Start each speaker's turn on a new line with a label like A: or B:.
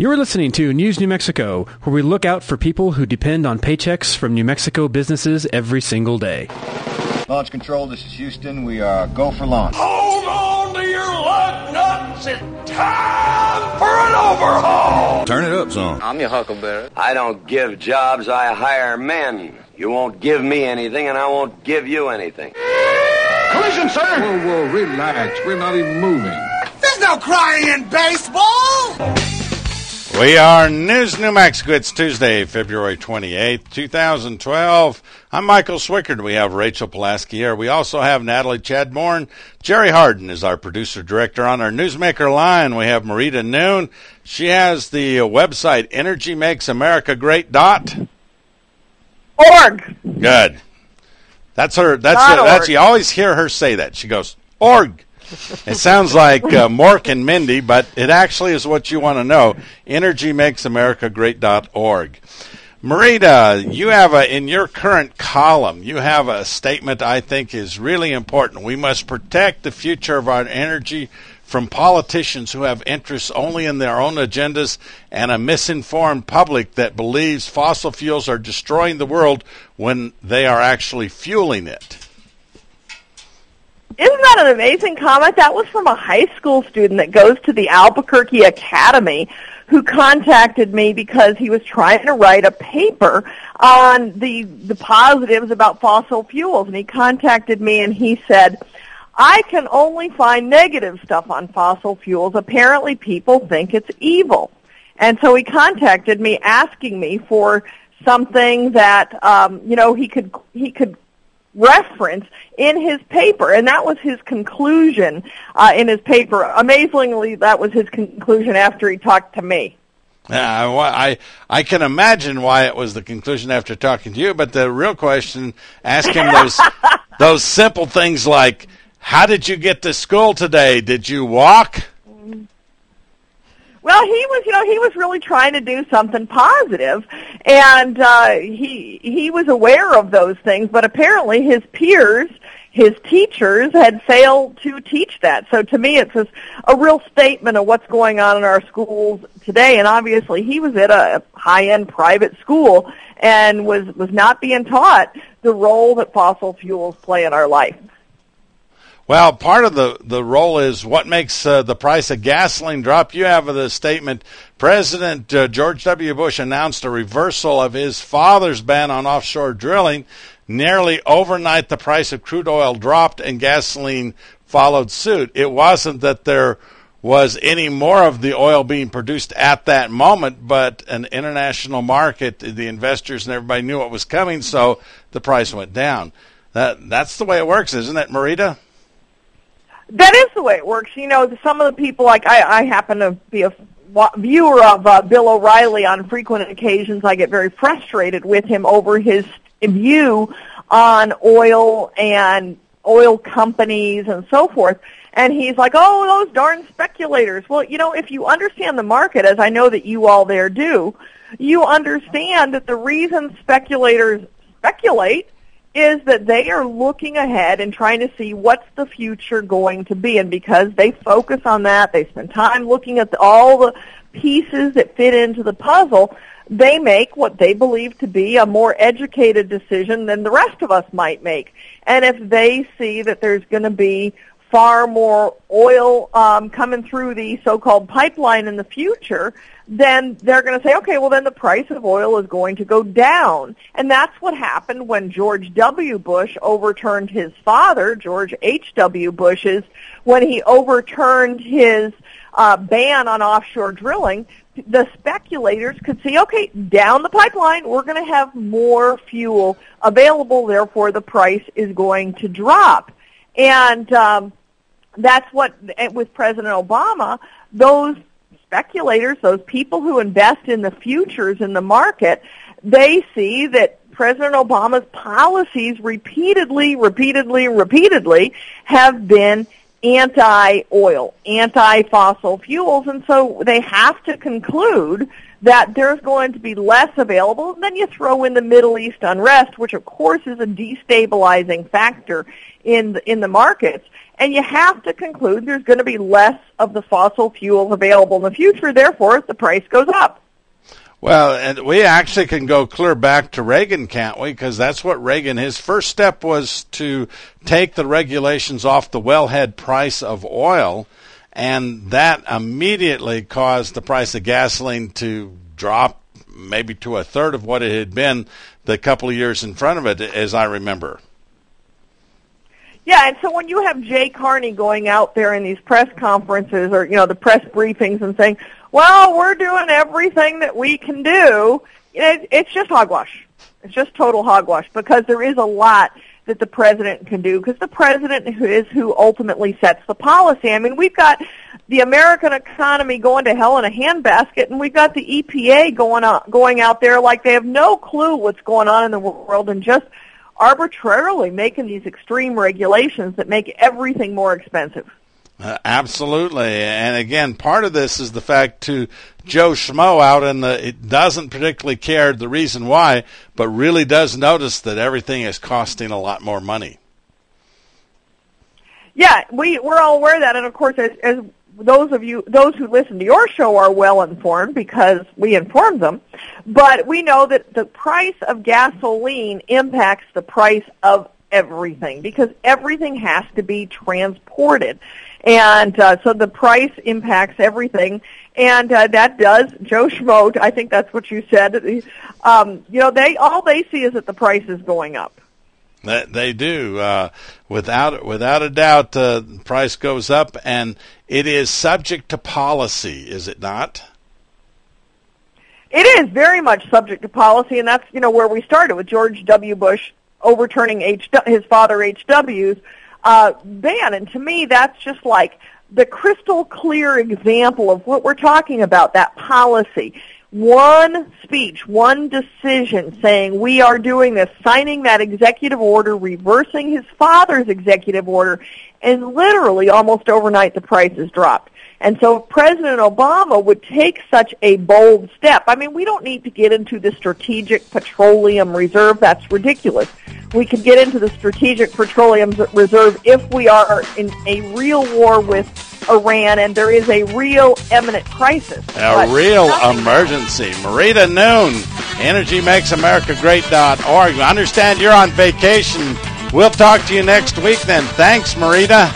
A: You're listening to News New Mexico, where we look out for people who depend on paychecks from New Mexico businesses every single day.
B: Launch control, this is Houston. We are go for launch.
C: Hold on to your lug nuts. It's time for an overhaul.
D: Turn it up some.
E: I'm your huckleberry. I don't give jobs, I hire men. You won't give me anything, and I won't give you anything.
C: Collision, sir.
D: Whoa, relax. We're not even moving.
F: There's no crying in baseball.
G: We are News New Mexico. It's Tuesday, February 28th, 2012. I'm Michael Swickard. We have Rachel Pulaski here. We also have Natalie Chadbourne. Jerry Harden is our producer-director. On our Newsmaker line, we have Marita Noon. She has the website energymakes.america.org. Good. That's her. That's you always hear her say that. She goes, org. It sounds like Mork and Mindy, but it actually is what you want to know. EnergyMakesAmericaGreat.org. Marita, you have in your current column, you have a statement I think is really important. We must protect the future of our energy from politicians who have interests only in their own agendas and a misinformed public that believes fossil fuels are destroying the world when they are actually fueling it.
H: Isn't that an amazing comment? That was from a high school student that goes to the Albuquerque Academy who contacted me because he was trying to write a paper on the positives about fossil fuels. And he contacted me and he said, I can only find negative stuff on fossil fuels. Apparently people think it's evil. And so he contacted me asking me for something that, he could reference in his paper, and that was his conclusion in his paper. Amazingly, that was his conclusion after he talked to me.
G: I can imagine why it was the conclusion after talking to you, but the real question, ask him those simple things like, how did you get to school today? Did you walk?
H: Well, he was really trying to do something positive, and he was aware of those things, but apparently his peers, his teachers, had failed to teach that. So to me, it's a real statement of what's going on in our schools today, and obviously he was at a high-end private school and was not being taught the role that fossil fuels play in our life.
G: Well, part of the role is what makes the price of gasoline drop. You have the statement, President George W. Bush announced a reversal of his father's ban on offshore drilling. Nearly overnight, the price of crude oil dropped and gasoline followed suit. It wasn't that there was any more of the oil being produced at that moment, but an international market, the investors and everybody knew what was coming, so the price went down. That's the way it works, isn't it, Marita?
H: That is the way it works. You know, some of the people, like I happen to be a viewer of Bill O'Reilly on frequent occasions. I get very frustrated with him over his view on oil and oil companies and so forth. And he's like, oh, those darn speculators. Well, you know, if you understand the market, as I know that you all there do, you understand that the reason speculators speculate is that they are looking ahead and trying to see what's the future going to be. And because they focus on that, they spend time looking at all the pieces that fit into the puzzle, they make what they believe to be a more educated decision than the rest of us might make. And if they see that there's going to be far more oil coming through the so-called pipeline in the future, then they're going to say, okay, well, then the price of oil is going to go down. And that's what happened when George W. Bush overturned his father, George H.W. Bush's, when he overturned his ban on offshore drilling. The speculators could see, okay, down the pipeline, we're going to have more fuel available, therefore the price is going to drop. And that's what, with President Obama, those speculators, those people who invest in the futures in the market, they see that President Obama's policies repeatedly have been anti-oil, anti-fossil fuels, and so they have to conclude that there's going to be less available. And then you throw in the Middle East unrest, which of course is a destabilizing factor in the markets. And you have to conclude there's going to be less of the fossil fuels available in the future. Therefore, the price goes up.
G: Well, and we actually can go clear back to Reagan, can't we? Because that's what Reagan, his first step was to take the regulations off the wellhead price of oil, and that immediately caused the price of gasoline to drop maybe to a third of what it had been the couple of years in front of it, as I remember.
H: Yeah, and so when you have Jay Carney going out there in these press conferences or, the press briefings and saying, well, we're doing everything that we can do, it's just hogwash. It's just total hogwash because there is a lot that the president can do because the president is who ultimately sets the policy. I mean, we've got the American economy going to hell in a handbasket, and we've got the EPA going out there like they have no clue what's going on in the world and just arbitrarily making these extreme regulations that make everything more expensive.
G: Absolutely. And again, part of this is the fact to Joe Schmo out it doesn't particularly care the reason why, but really does notice that everything is costing a lot more money. Yeah,
H: we're all aware of that. And of course, as those who listen to your show are well informed because we inform them, but we know that the price of gasoline impacts the price of everything because everything has to be transported. And so the price impacts everything, and that does, Joe Schmo, I think that's what you said, all they see is that the price is going up.
G: They do. Without a doubt, the price goes up, and it is subject to policy, is it not?
H: It is very much subject to policy, and that's, where we started with George W. Bush overturning his father H.W.'s ban. And to me, that's just like the crystal clear example of what we're talking about, that policy. One speech, one decision saying we are doing this, signing that executive order, reversing his father's executive order, and literally almost overnight the prices dropped. And so if President Obama would take such a bold step, I mean, we don't need to get into the Strategic Petroleum Reserve. That's ridiculous. We could get into the Strategic Petroleum Reserve if we are in a real war with Iran and there is a real imminent crisis.
G: A real emergency. Marita Noon, EnergyMakesAmericaGreat.org. I understand you're on vacation. We'll talk to you next week then. Thanks, Marita.